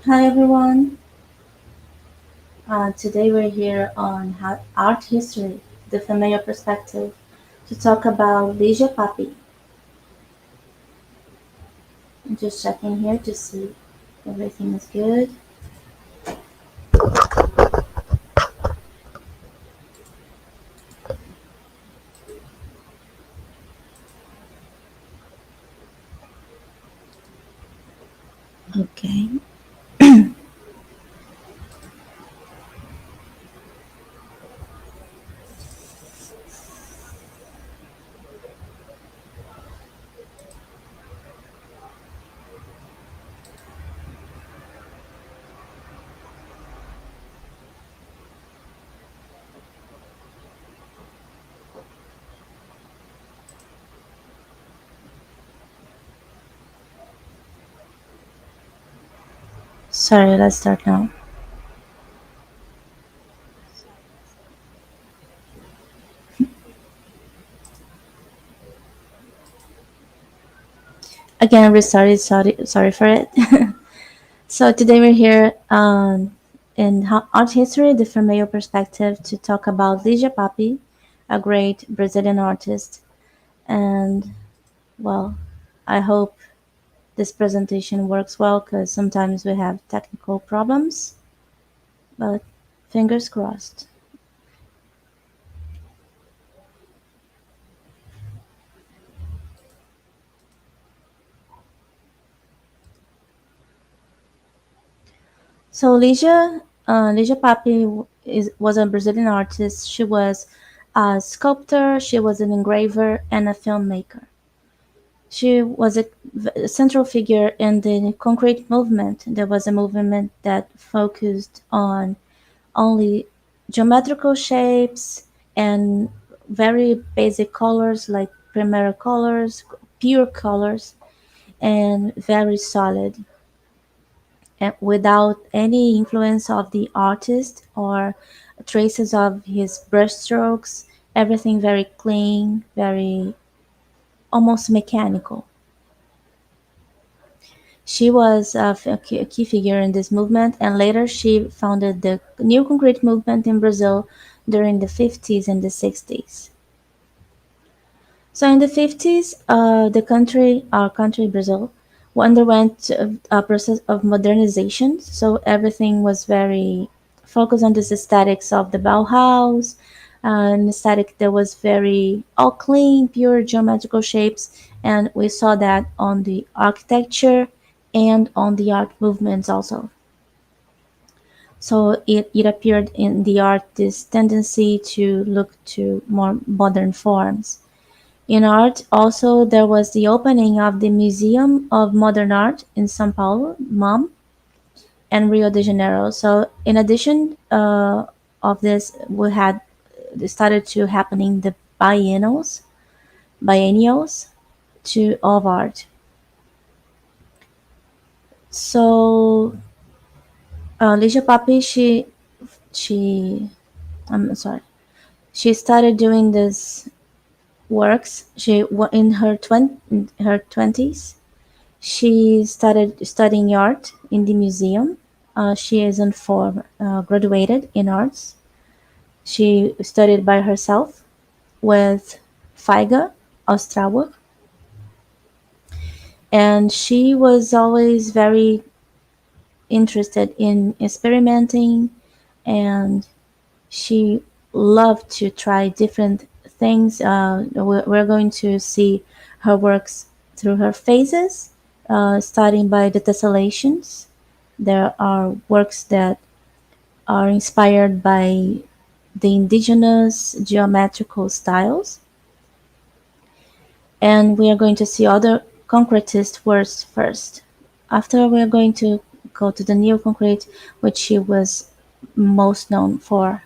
Hi everyone. Today we're here on art history, the female perspective, to talk about Lygia Pape. I'm just checking here to see everything is good. Okay. Sorry, let's start now. Again, we're sorry for it. So today we're here in art history, the female perspective, to talk about Lygia Pape, a great Brazilian artist. And well, I hope this presentation works well because sometimes we have technical problems, but fingers crossed. So Lygia Pape was a Brazilian artist. She was a sculptor, she was an engraver, and a filmmaker. She was a central figure in the concrete movement. There was a movement that focused on only geometrical shapes and very basic colors like primary colors, pure colors, and very solid, and without any influence of the artist or traces of his brushstrokes. Everything very clean, very almost mechanical. She was a key figure in this movement, and later she founded the new concrete movement in Brazil during the 50s and the 60s. So in the 50s, our country, Brazil, underwent a process of modernization. So everything was very focused on this aesthetics of the Bauhaus, an aesthetic that was very all clean, pure geometrical shapes. And we saw that on the architecture and on the art movements also. So it appeared in the art this tendency to look to more modern forms. In art, also, there was the opening of the Museum of Modern Art in São Paulo, MAM, and Rio de Janeiro. So, in addition of this, we had started to happening the biennials to of art. So, Ligia Papi, she, I'm sorry, she started doing this works. In her 20s. She started studying art in the museum. She isn't for graduated in arts. She studied by herself with Feiga Ostrawa, and she was always very interested in experimenting, and she loved to try different things. We're going to see her works through her phases, starting by the tessellations. There are works that are inspired by the indigenous geometrical styles, and we are going to see other concretist works first. After, we are going to go to the neo concrete, which she was most known for.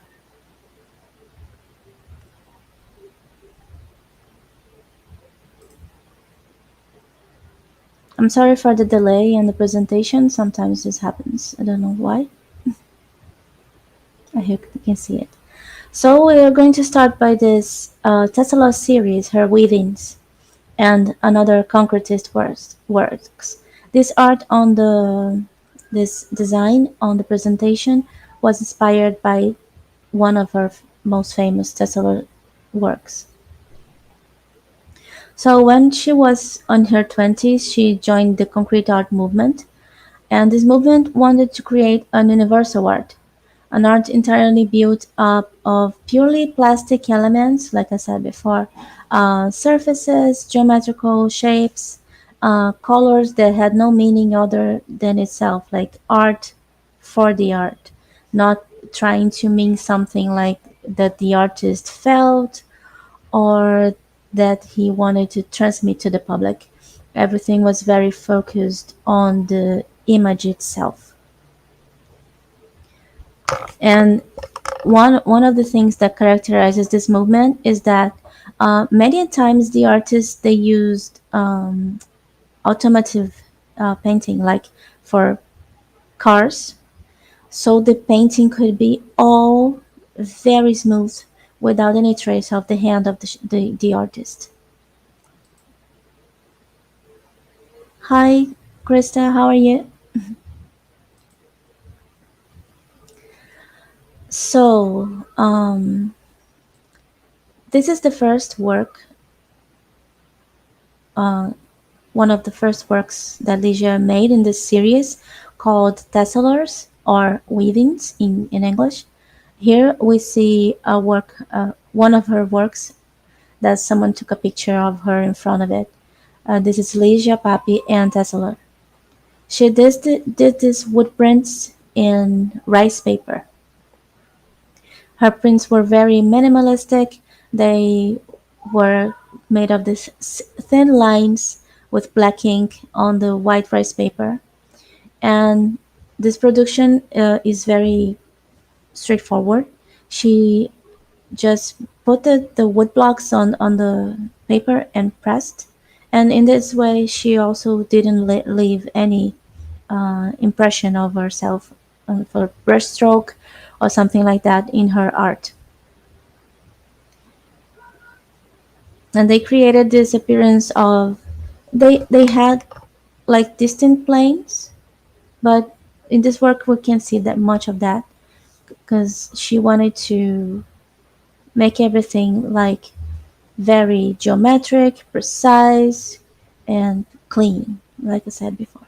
I'm sorry for the delay in the presentation. Sometimes this happens. I don't know why. I hope you can see it. So we are going to start by this Tesla series, her weavings, and another concretist works. This art on the This design on the presentation was inspired by one of her most famous Tesla works. So when she was in her 20s, she joined the concrete art movement, and this movement wanted to create an universal art, an art entirely built up of purely plastic elements, like I said before, surfaces, geometrical shapes, colors that had no meaning other than itself, like art for the art, not trying to mean something like that the artist felt or that he wanted to transmit to the public. Everything was very focused on the image itself. And one of the things that characterizes this movement is that many times the artists they used automotive painting, like for cars, so the painting could be all very smooth without any trace of the hand of the artist. Hi, Krista, how are you? So, this is the first work, uh, one of the first works that Lygia made in this series called Tesselars or Weavings in English. Here we see a work, one of her works that someone took a picture of her in front of it. This is Lygia Pape and Tesselar. She did these wood prints in rice paper. Her prints were very minimalistic. They were made of these thin lines with black ink on the white rice paper. And this production is very straightforward. She just put the wood blocks on the paper and pressed. And in this way, she also didn't leave any impression of herself for brushstroke or something like that in her art. And they created this appearance of they had like distant planes, but in this work we can't see that much of that because she wanted to make everything like very geometric, precise, and clean, like I said before.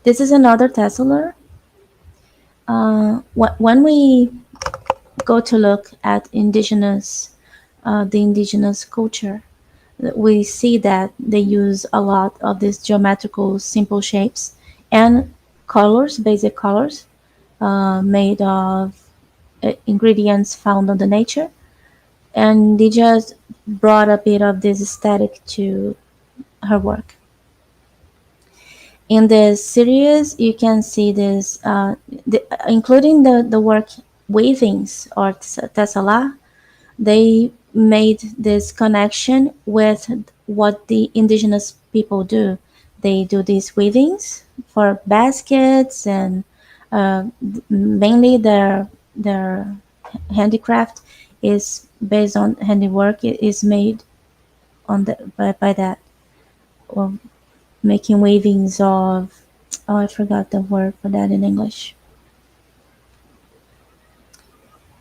This is another tesseler. When we go to look at the indigenous culture, we see that they use a lot of these geometrical simple shapes and colors, basic colors, made of ingredients found on the nature, and they just brought a bit of this aesthetic to her work. In this series, you can see this, including the work weavings or tessala. They made this connection with what the indigenous people do. They do these weavings for baskets, and uh, mainly their handicraft is based on handiwork. It is made on by that, well, making weavings of, oh, I forgot the word for that in English.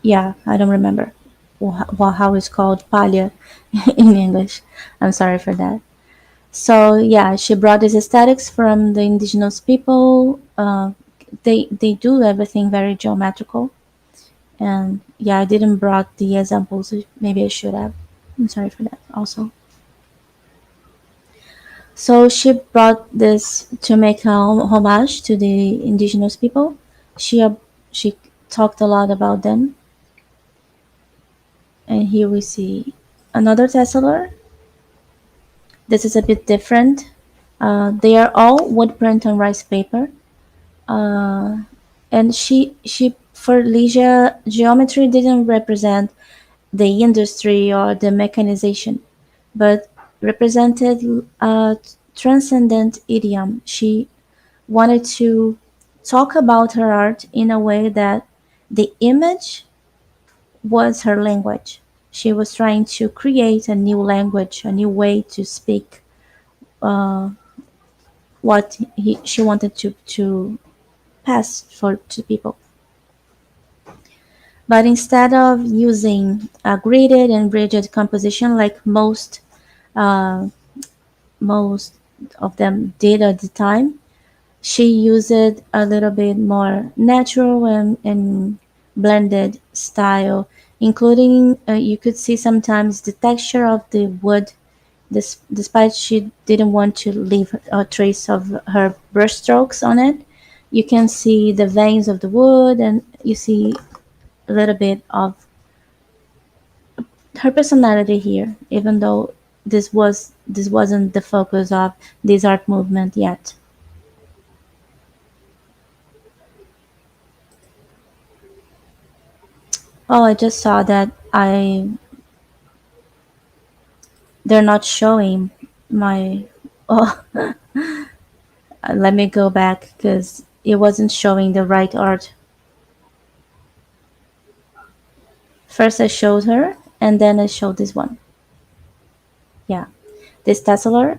Yeah, I don't remember how it's called palha in English. I'm sorry for that. So yeah, she brought these aesthetics from the indigenous people. They do everything very geometrical, and yeah, I didn't brought the examples. Maybe I should have. I'm sorry for that. Also, so she brought this to make a homage to the indigenous people. She talked a lot about them, and here we see another tesseler. This is a bit different. They are all wood print on rice paper. Uh, and she for Lygia, geometry didn't represent the industry or the mechanization, but represented a transcendent idiom. She wanted to talk about her art in a way that the image was her language. She was trying to create a new language, a new way to speak what she wanted to pass for to people. But instead of using a gridded and rigid composition like uh, most of them did at the time, she used a little bit more natural and blended style, including you could see sometimes the texture of the wood. Despite she didn't want to leave a trace of her brushstrokes on it, you can see the veins of the wood, and you see a little bit of her personality here, even though this wasn't the focus of this art movement yet. Oh, I just saw that I they're not showing my. Oh, let me go back because it wasn't showing the right art. First I showed her, and then I showed this one. Yeah, this Tesla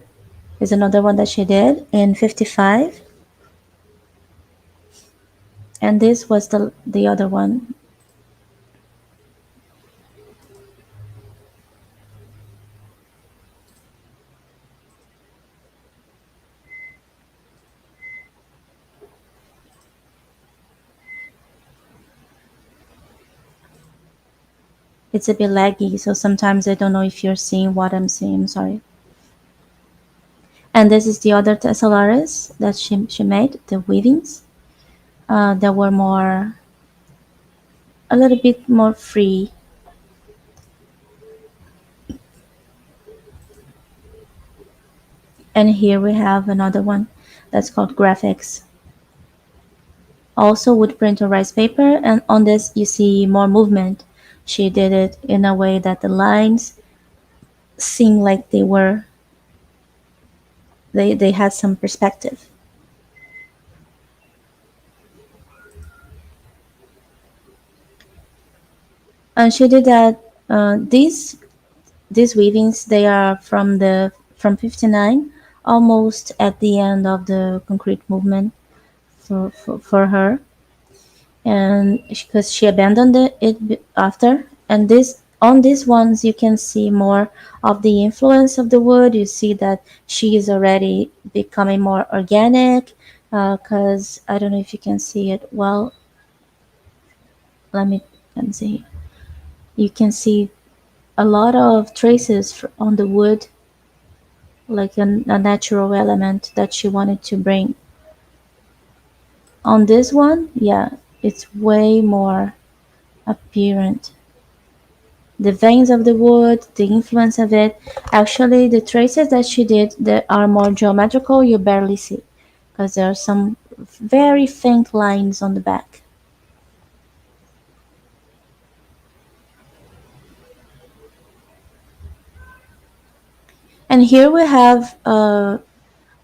is another one that she did in 55, and this was the other one. It's a bit laggy, so sometimes I don't know if you're seeing what I'm seeing. I'm sorry. And this is the other Teslaris that she made, the weavings. That were more, a little bit more free. And here we have another one that's called graphics. Also wood print or rice paper, and on this you see more movement. She did it in a way that the lines seem like they had some perspective. And she did that. These weavings, they are from 59, almost at the end of the concrete movement for her, and because she abandoned it after. And this on these ones you can see more of the influence of the wood. You see that she is already becoming more organic, because I don't know if you can see it well. Let me see. You can see a lot of traces on the wood, like a natural element that she wanted to bring. On this one, yeah, it's way more apparent. The veins of the wood, the influence of it. Actually, the traces that she did that are more geometrical, you barely see, because there are some very faint lines on the back. And here we have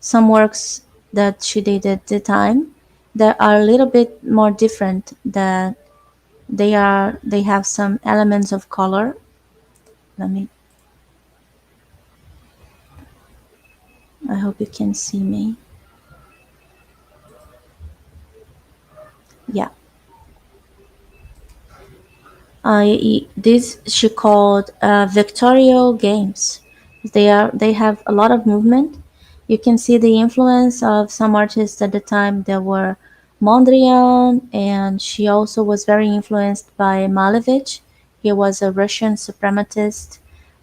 some works that she did at the time that are a little bit more different. That they have some elements of color. Let me. I hope you can see me. Yeah. This she called Victorial Games. They have a lot of movement. You can see the influence of some artists at the time. There were Mondrian, and she also was very influenced by Malevich. He was a Russian suprematist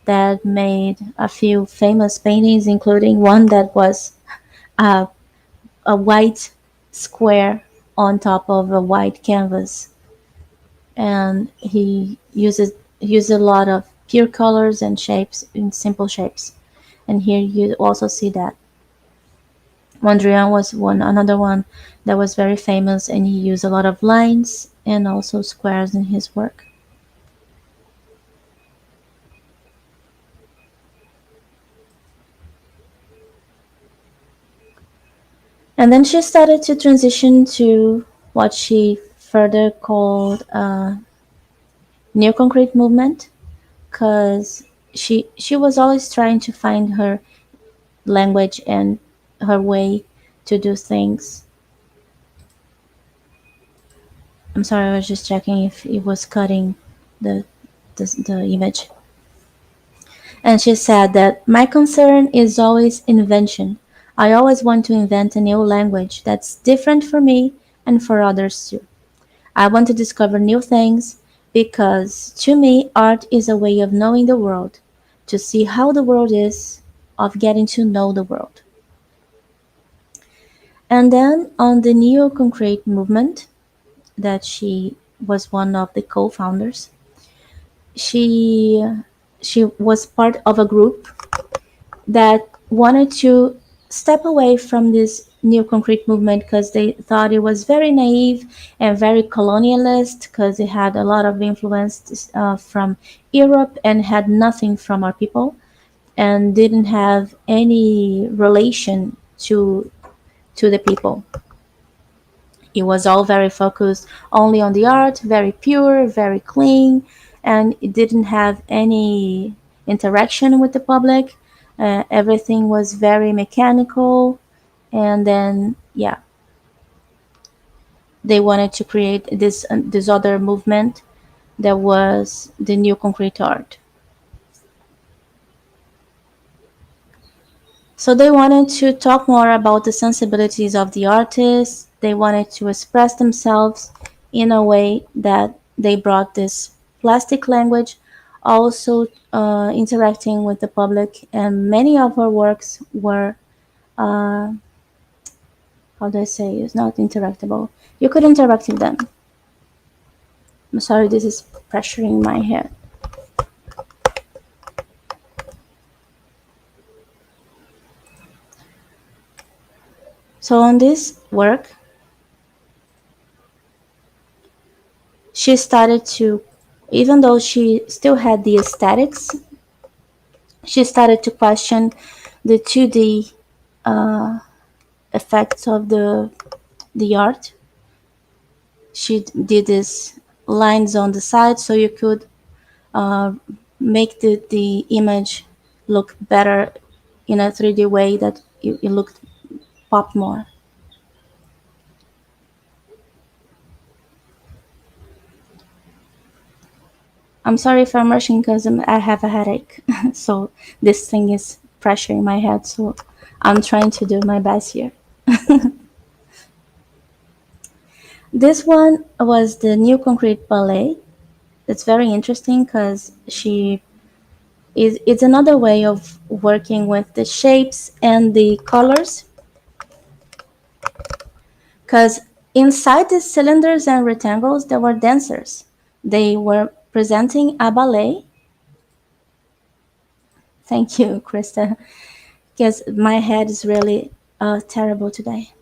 that made a few famous paintings, including one that was a, a white square on top of a white canvas, and he used a lot of pure colors and shapes in simple shapes. And here you also see that Mondrian was one another one that was very famous, and he used a lot of lines and also squares in his work. And then she started to transition to what she further called neo concrete movement, because she was always trying to find her language and her way to do things. I'm sorry, I was just checking if it was cutting the the image. And she said that my concern is always invention. I always want to invent a new language that's different for me and for others too. I want to discover new things because to me, art is a way of knowing the world, to see how the world is, of getting to know the world. And then on the neo concrete movement, that she was one of the co founders, she, she was part of a group that wanted to step away from this new concrete movement because they thought it was very naive and very colonialist because it had a lot of influence from Europe and had nothing from our people and didn't have any relation to the people. It was all very focused only on the art, very pure, very clean, and it didn't have any interaction with the public. Everything was very mechanical, and then yeah, they wanted to create this other movement that was the new concrete art. So they wanted to talk more about the sensibilities of the artists. They wanted to express themselves in a way that they brought this plastic language, also interacting with the public. And many of our works were, uh, how do I say, it's not interactable. You could interact with them. I'm sorry, this is pressuring my head. So on this work, she started to, even though she still had the aesthetics, she started to question the 2D effects of the art. She did these lines on the side so you could uh, make the image look better in a 3D way that it looked pop more. I'm sorry if I'm rushing because I have a headache. So this thing is pressuring my head. So I'm trying to do my best here. This one was the New Concrete Ballet. It's very interesting because it's another way of working with the shapes and the colors. Because inside the cylinders and rectangles, there were dancers. They were presenting a ballet. Thank you, Krista, because my head is really terrible today.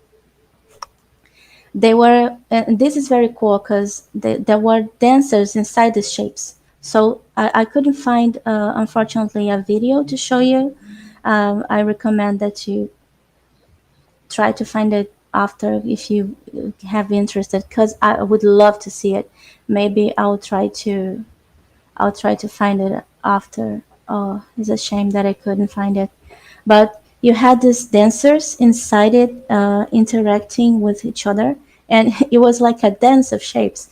They were, and this is very cool because there were dancers inside the shapes. So I couldn't find, unfortunately, a video to show you. I recommend that you try to find it after if you have interested because I would love to see it. Maybe I'll try to find it after. Oh, it's a shame that I couldn't find it. But you had these dancers inside it interacting with each other, and it was like a dance of shapes.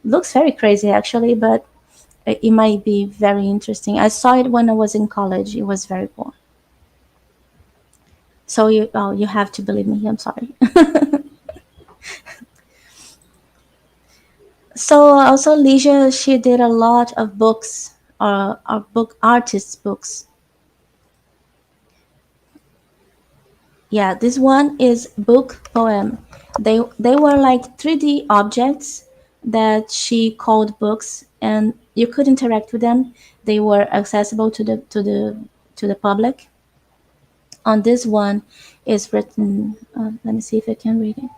Looks very crazy actually, but it might be very interesting. I saw it when I was in college. It was very cool. So you have to believe me. I'm sorry. So also Lygia, she did a lot of books, book artists books. Yeah, this one is book poem. They were like 3D objects that she called books, and you could interact with them. They were accessible to the public. On this one is written. Let me see if I can read it.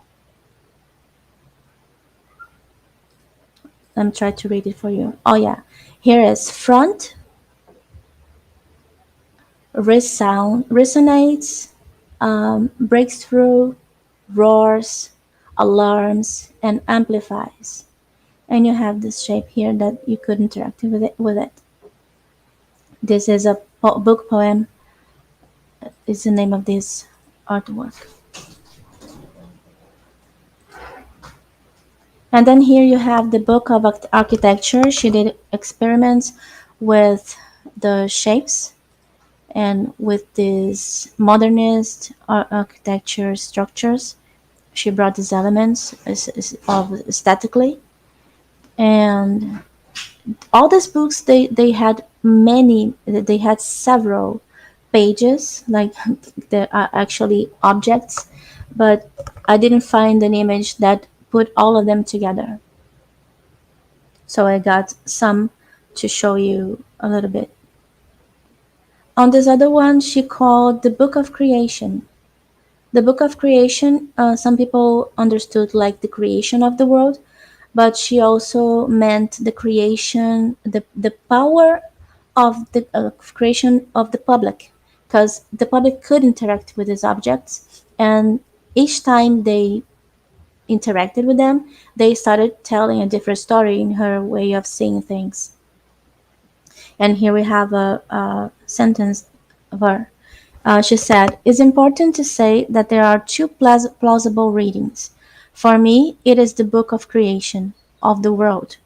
Let me try to read it for you. Oh yeah, here is front resound resonates, breaks through, roars, alarms, and amplifies. And you have this shape here that you could interact with it. This is a book poem. Is the name of this artwork. And then here you have the book of architecture. She did experiments with the shapes and with these modernist architecture structures. She brought these elements of aesthetically, and all these books they had several pages, like there are actually objects, but I didn't find an image that put all of them together. So I got some to show you a little bit. On this other one, she called the Book of Creation. The Book of Creation, some people understood like the creation of the world, but she also meant the creation, the power of the creation of the public, because the public could interact with these objects, and each time they interacted with them, they started telling a different story in her way of seeing things. And here we have a sentence of her. She said, "It's important to say that there are two plausible readings. For me, it is the book of creation, of the world.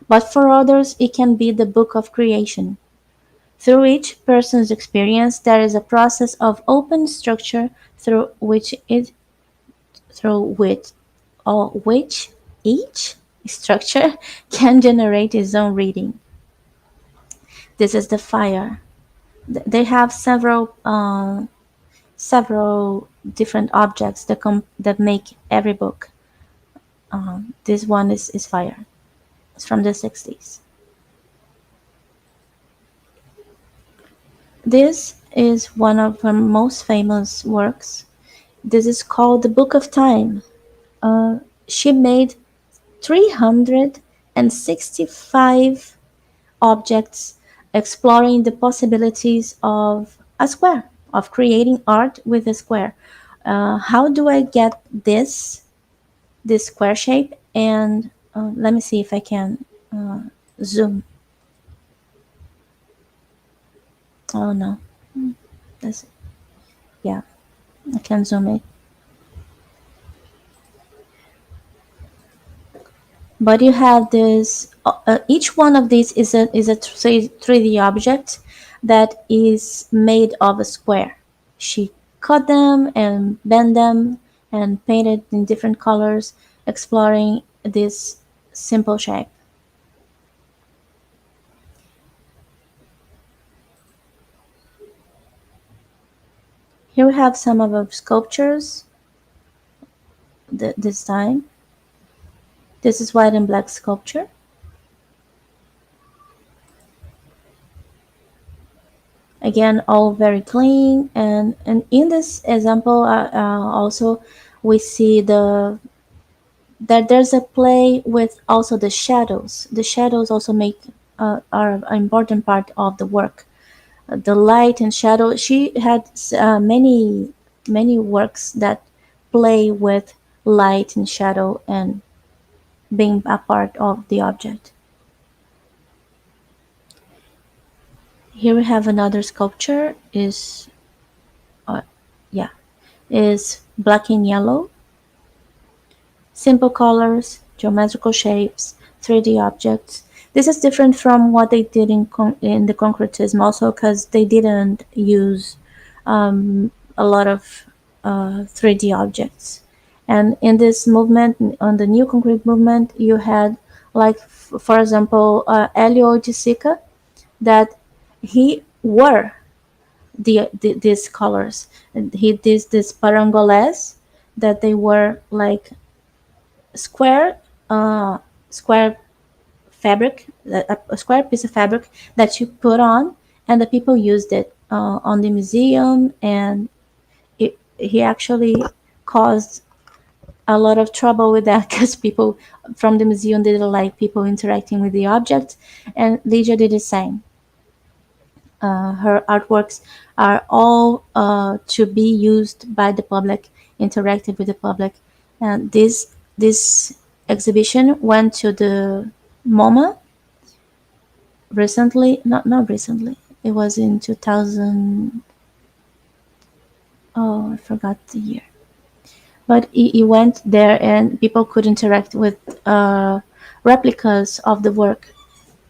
But for others, it can be the book of creation. Through each person's experience, there is a process of open structure through which each structure can generate its own reading. This is the fire. They have several different objects that make every book. This one is fire. It's from the 60s. This is one of her most famous works. This is called the Book of Time. She made 365 objects exploring the possibilities of a square, of creating art with a square. How do I get this square shape? And let me see if I can zoom. Oh no, this, yeah, I can zoom it. But you have this. Each one of these is a 3D object that is made of a square. She cut them and bent them and painted in different colors, exploring this simple shape. Here we have some of her sculptures. This time, this is white and black sculpture. Again, all very clean, and in this example, also we see that there's a play with also the shadows. The shadows also make are an important part of the work. The light and shadow. She had many works that play with light and shadow and being a part of the object. Here we have another sculpture. Uh, yeah, is black and yellow. Simple colors, geometrical shapes, 3D objects. This is different from what they did in the concretism also, because they didn't use a lot of 3D objects. And in this movement, on the new concrete movement, you had, like, for example, Elio de Sica, that he wore these colors. And he did this parangoles that they were like square square fabric, a square piece of fabric that you put on, and the people used it on the museum, and he actually caused a lot of trouble with that because people from the museum didn't like people interacting with the object, and Lygia did the same. Her artworks are all to be used by the public, interactive with the public. And this exhibition went to the MoMA recently. Not recently. It was in 2000. Oh, I forgot the year. but he went there and people could interact with replicas of the work.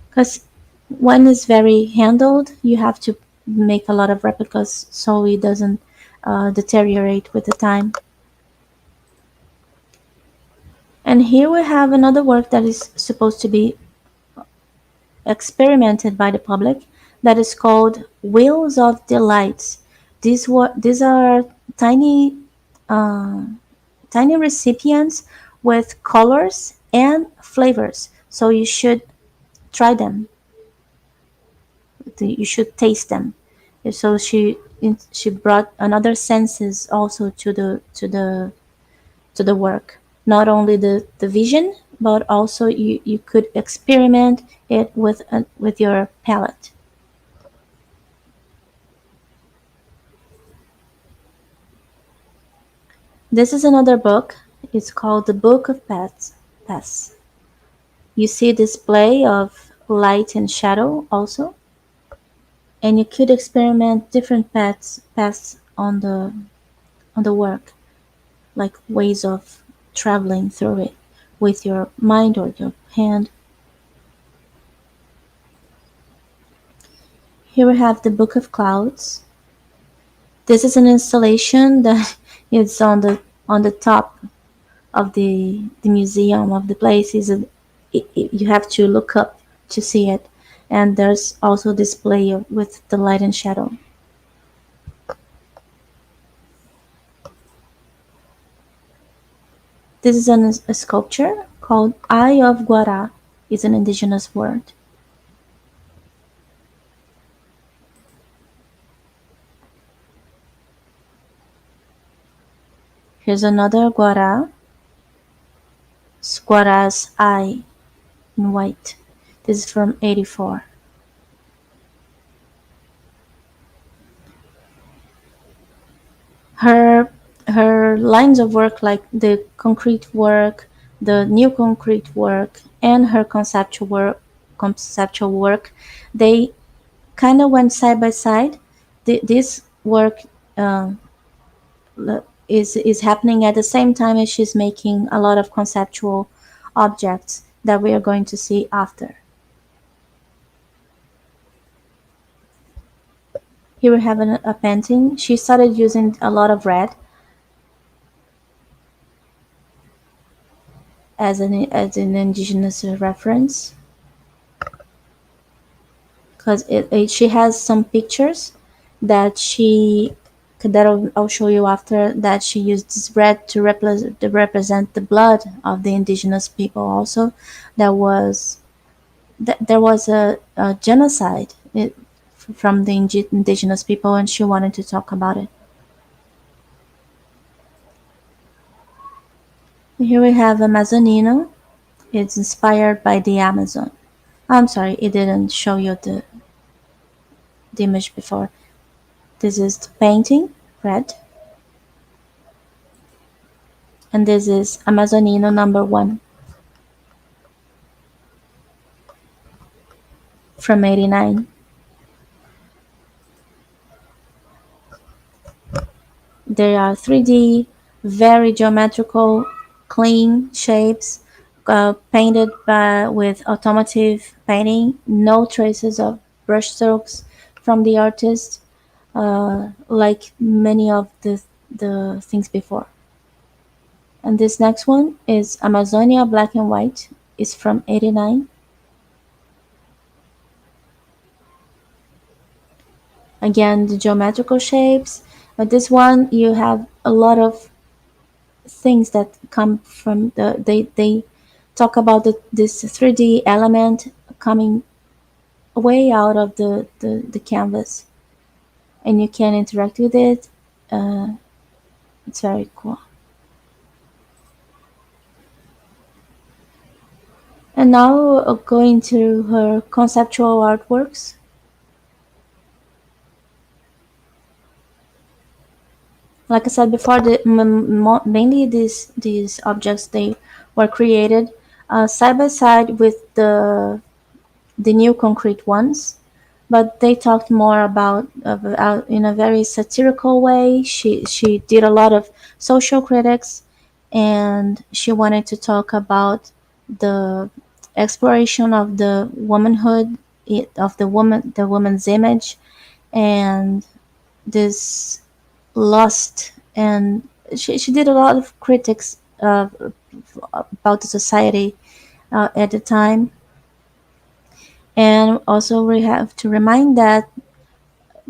Because when it's very handled, you have to make a lot of replicas so it doesn't deteriorate with the time. And here we have another work that is supposed to be experimented by the public that is called Wheels of Delights. These are tiny uh, tiny recipients with colors and flavors. So you should try them. You should taste them. So she brought another senses also to the work. Not only the vision, but also you could experiment it with your palate. This is another book. It's called The Book of Pets. Pets. You see display of light and shadow also, and you could experiment different paths on the work, like ways of traveling through it with your mind or your hand. Here we have the Book of Clouds. This is an installation that is on the top of the museum of the place. You have to look up to see it, and there's also display with the light and shadow. This is a sculpture called Eye of Guará. It's an indigenous word. Here's another Guará. It's Guará's eye in white. This is from 84. Her her lines of work, like the concrete work, the new concrete work, and her conceptual work, they kind of went side by side. This work um, is happening at the same time as she's making a lot of conceptual objects that we are going to see after. Here we have a painting. She started using a lot of red as an indigenous reference, because she has some pictures that I'll show you after, that she used this red to represent the blood of the indigenous people also. That was there was a genocide from the indigenous people, and she wanted to talk about it. Here we have Amazonino. It's inspired by the Amazon. I'm sorry, it didn't show you the image before. This is the painting, red, and this is Amazonino number 1 from 89. They are 3D, very geometrical, clean shapes, painted with automotive painting, no traces of brushstrokes from the artist, like many of the things before. And this next one is Amazonia Black and White. It's from 89. Again, the geometrical shapes. But this one, you have a lot of things that come from they talk about this 3D element coming way out of the canvas, and you can interact with it. Uh, it's very cool. And now going to her conceptual artworks. Like I said before, mainly these objects, they were created side by side with the new concrete ones, but they talked more about in a very satirical way. She did a lot of social critics, and she wanted to talk about the exploration of the womanhood, of the woman's image, and this lust. And she did a lot of critics about the society at the time. And also we have to remind that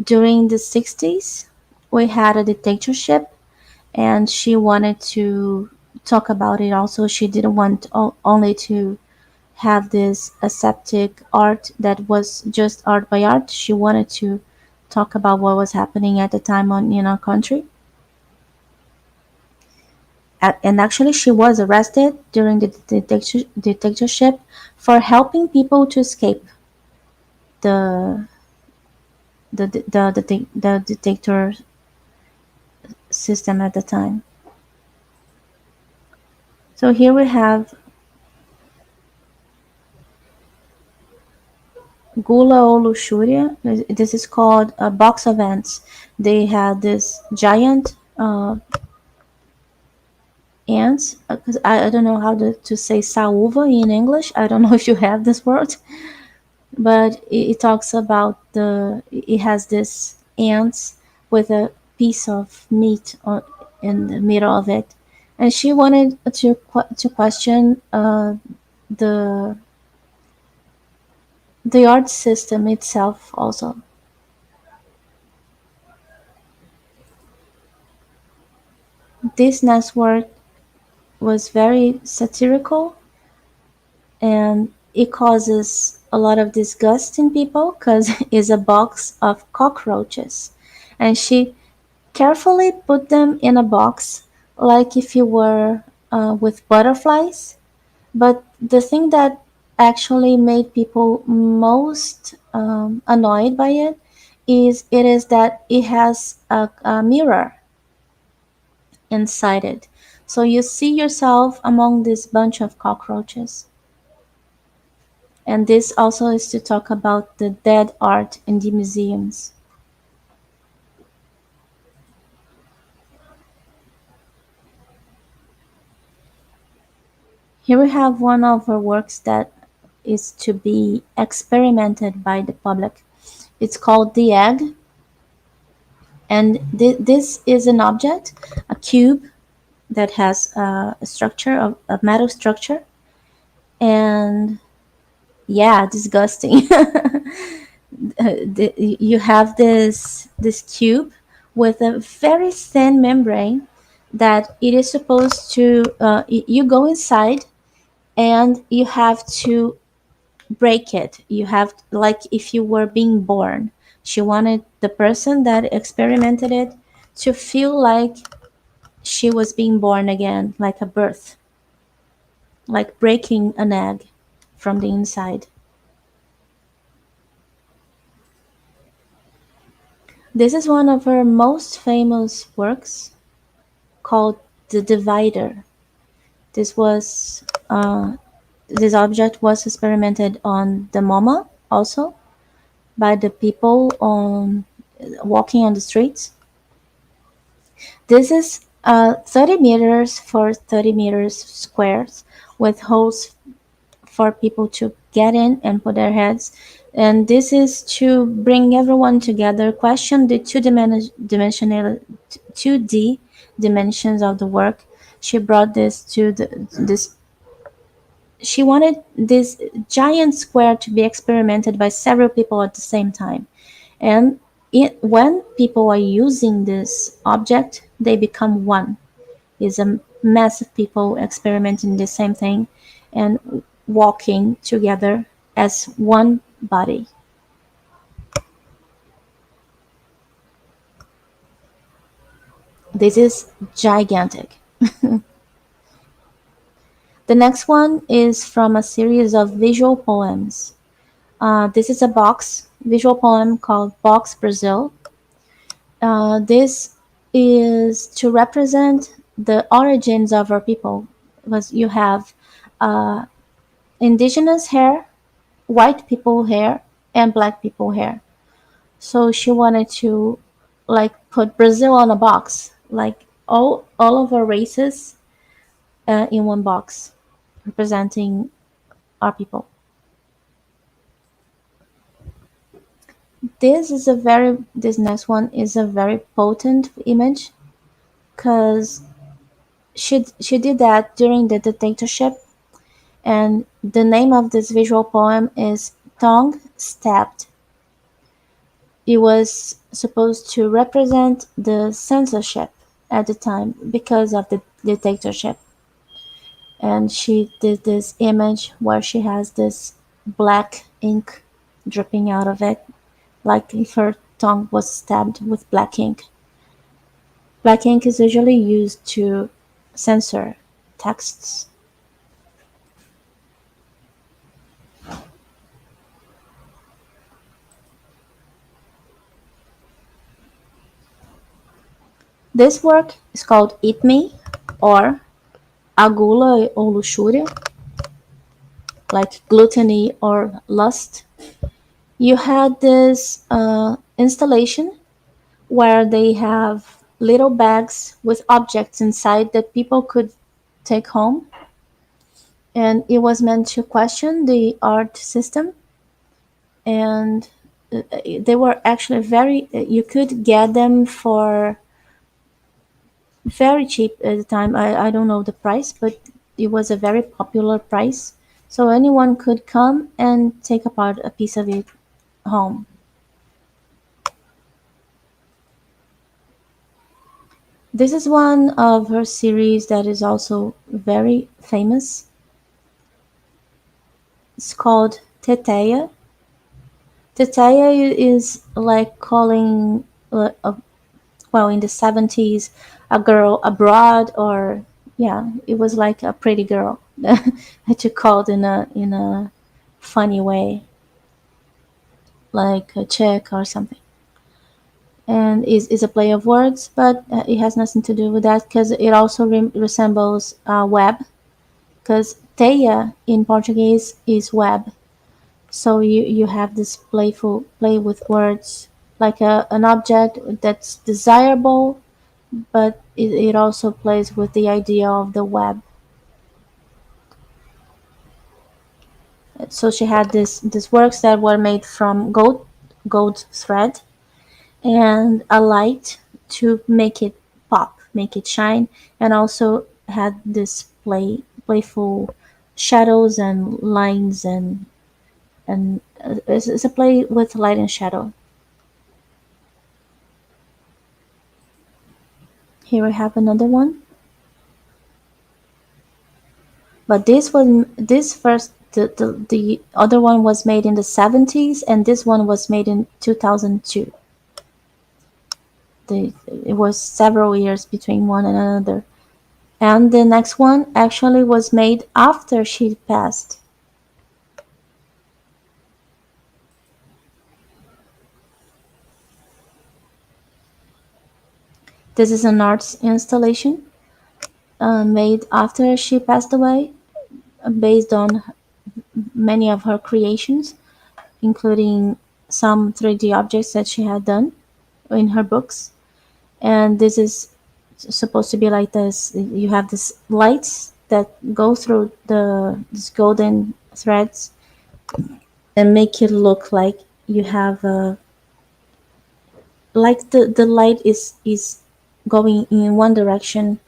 during the 60s we had a dictatorship, and she wanted to talk about it also. She didn't want only to have this aseptic art that was just art by art. She wanted to talk about what was happening at the time in our country. And actually, she was arrested during the dictatorship for helping people to escape the the dictator system at the time. So here we have Gula or Luxuria. This is called a box of ants. They had this giant ants. Because I don't know how to say saúva in English. I don't know if you have this word, but it talks about it has this ants with a piece of meat in the middle of it, and she wanted to question the the art system itself also. This next work was very satirical, and it causes a lot of disgust in people because it's a box of cockroaches, and she carefully put them in a box like if you were with butterflies. But the thing that actually made people most annoyed by it is that it has a mirror inside it. So you see yourself among this bunch of cockroaches. And this also is to talk about the dead art in the museums. Here we have one of her works that is to be experimented by the public. It's called The Egg, and this is an object, a cube that has a structure of a metal structure, and yeah, disgusting. You have this cube with a very thin membrane that it is supposed to you go inside and you have to break it. You have, like if you were being born. She wanted the person that experimented it to feel like she was being born again, like a birth, like breaking an egg from the inside. This is one of her most famous works called The Divider. This was this object was experimented on the MoMA also by the people on walking on the streets. This is 30 meters for 30 meters squares with holes for people to get in and put their heads. And this is to bring everyone together, question the dimensional 2D dimensions of the work. She brought this to this. She wanted this giant square to be experimented by several people at the same time. And when people are using this object, they become one. It's a mass of people experimenting the same thing and walking together as one body. This is gigantic. The next one is from a series of visual poems. This is a visual poem called Box Brazil. This is to represent the origins of our people, because you have uh, indigenous hair, white people hair, and black people hair. So she wanted to like put Brazil on a box, like all of our races in one box representing our people. This next one is a very potent image because she did that during the dictatorship, and the name of this visual poem is Tongue Stabbed. It was supposed to represent the censorship at the time because of the dictatorship. And she did this image where she has this black ink dripping out of it, like if her tongue was stabbed with black ink. Black ink is usually used to censor texts. This work is called Eat Me, or A Gula ou Luxúria, like gluttony or lust. You had this installation where they have little bags with objects inside that people could take home, and it was meant to question the art system. And they were actually very, you could get them for very cheap at the time. I don't know the price, but it was a very popular price, so anyone could come and take apart a piece of it home. This is one of her series that is also very famous. It's called Teteia. Teteia is like calling, well, in the 70s, a girl abroad, or yeah, it was like a pretty girl that you called in a funny way, like a chick or something. And is a play of words, but it has nothing to do with that because it also resembles web, because teia in Portuguese is web. So you have this playful play with words, like an object that's desirable, but it also plays with the idea of the web. So she had these works that were made from gold thread and a light to make it pop, make it shine, and also had this playful shadows and lines, and it's a play with light and shadow. Here we have another one, but this first the other one was made in the 70s, and this one was made in 2002. It was several years between one and another, and the next one actually was made after she passed. This is an arts installation made after she passed away, based on many of her creations, including some 3D objects that she had done in her books. And this is supposed to be like this. You have these lights that go through these golden threads and make it look like you have like the light is going in one direction,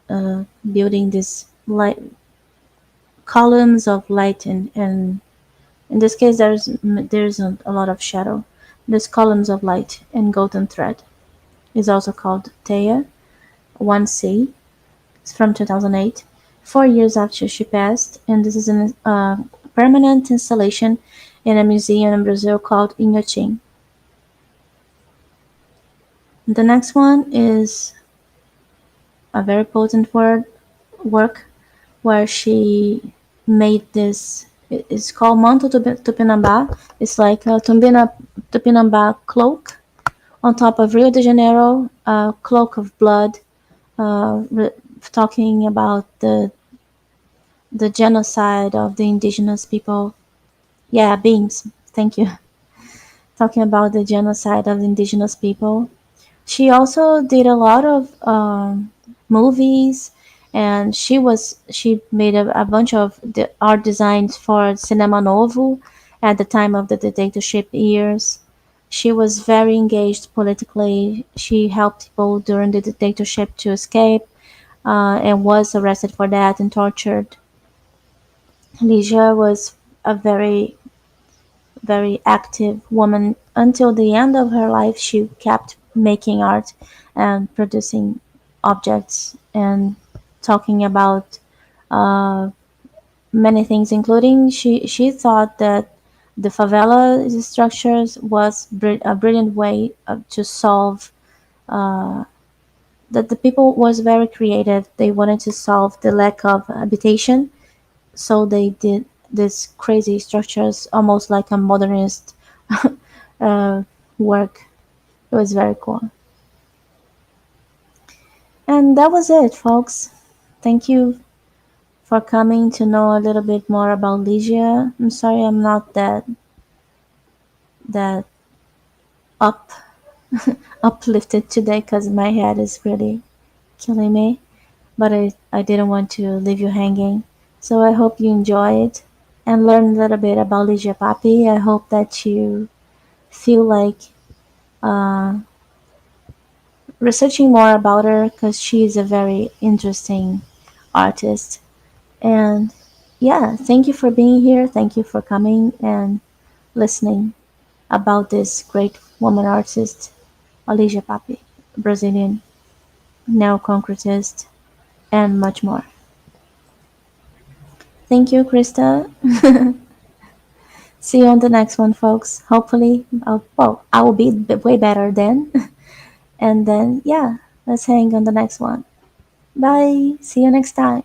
building this light columns of light, and in this case there's a lot of shadow. There's columns of light, and golden thread is also called Teia 1C. It's from 2008, 4 years after she passed, and this is a permanent installation in a museum in Brazil called Inhotim. The next one is a very potent work where she made this. It's called Manto Tupinambá. It's like a Tupinambá cloak on top of Rio de Janeiro, a cloak of blood, talking about the genocide of the indigenous people. Yeah, beams. Thank you. Talking about the genocide of the indigenous people. She also did a lot of movies and she made a bunch of art designs for Cinema Novo at the time of the dictatorship years. She was very engaged politically. She helped people during the dictatorship to escape, and was arrested for that and tortured. Lygia was a very active woman until the end of her life. She kept making art and producing objects and talking about uh, many things, including she thought that the favela structures was a brilliant way to solve, that the people was very creative. They wanted to solve the lack of habitation, so they did these crazy structures, almost like a modernist uh, work. It was very cool. And that was it, folks. Thank you for coming to know a little bit more about Lygia. I'm sorry I'm not that up uplifted today because my head is really killing me. But I didn't want to leave you hanging. So I hope you enjoyed and learned a little bit about Lygia Pape. I hope that you feel like uh, researching more about her because she is a very interesting artist. And yeah, thank you for being here. Thank you for coming and listening about this great woman artist, Lygia Pape, Brazilian neo-concretist, and much more. Thank you, Krista. See you on the next one, folks. Hopefully, I will be way better then. And then, yeah, let's hang on the next one. Bye. See you next time.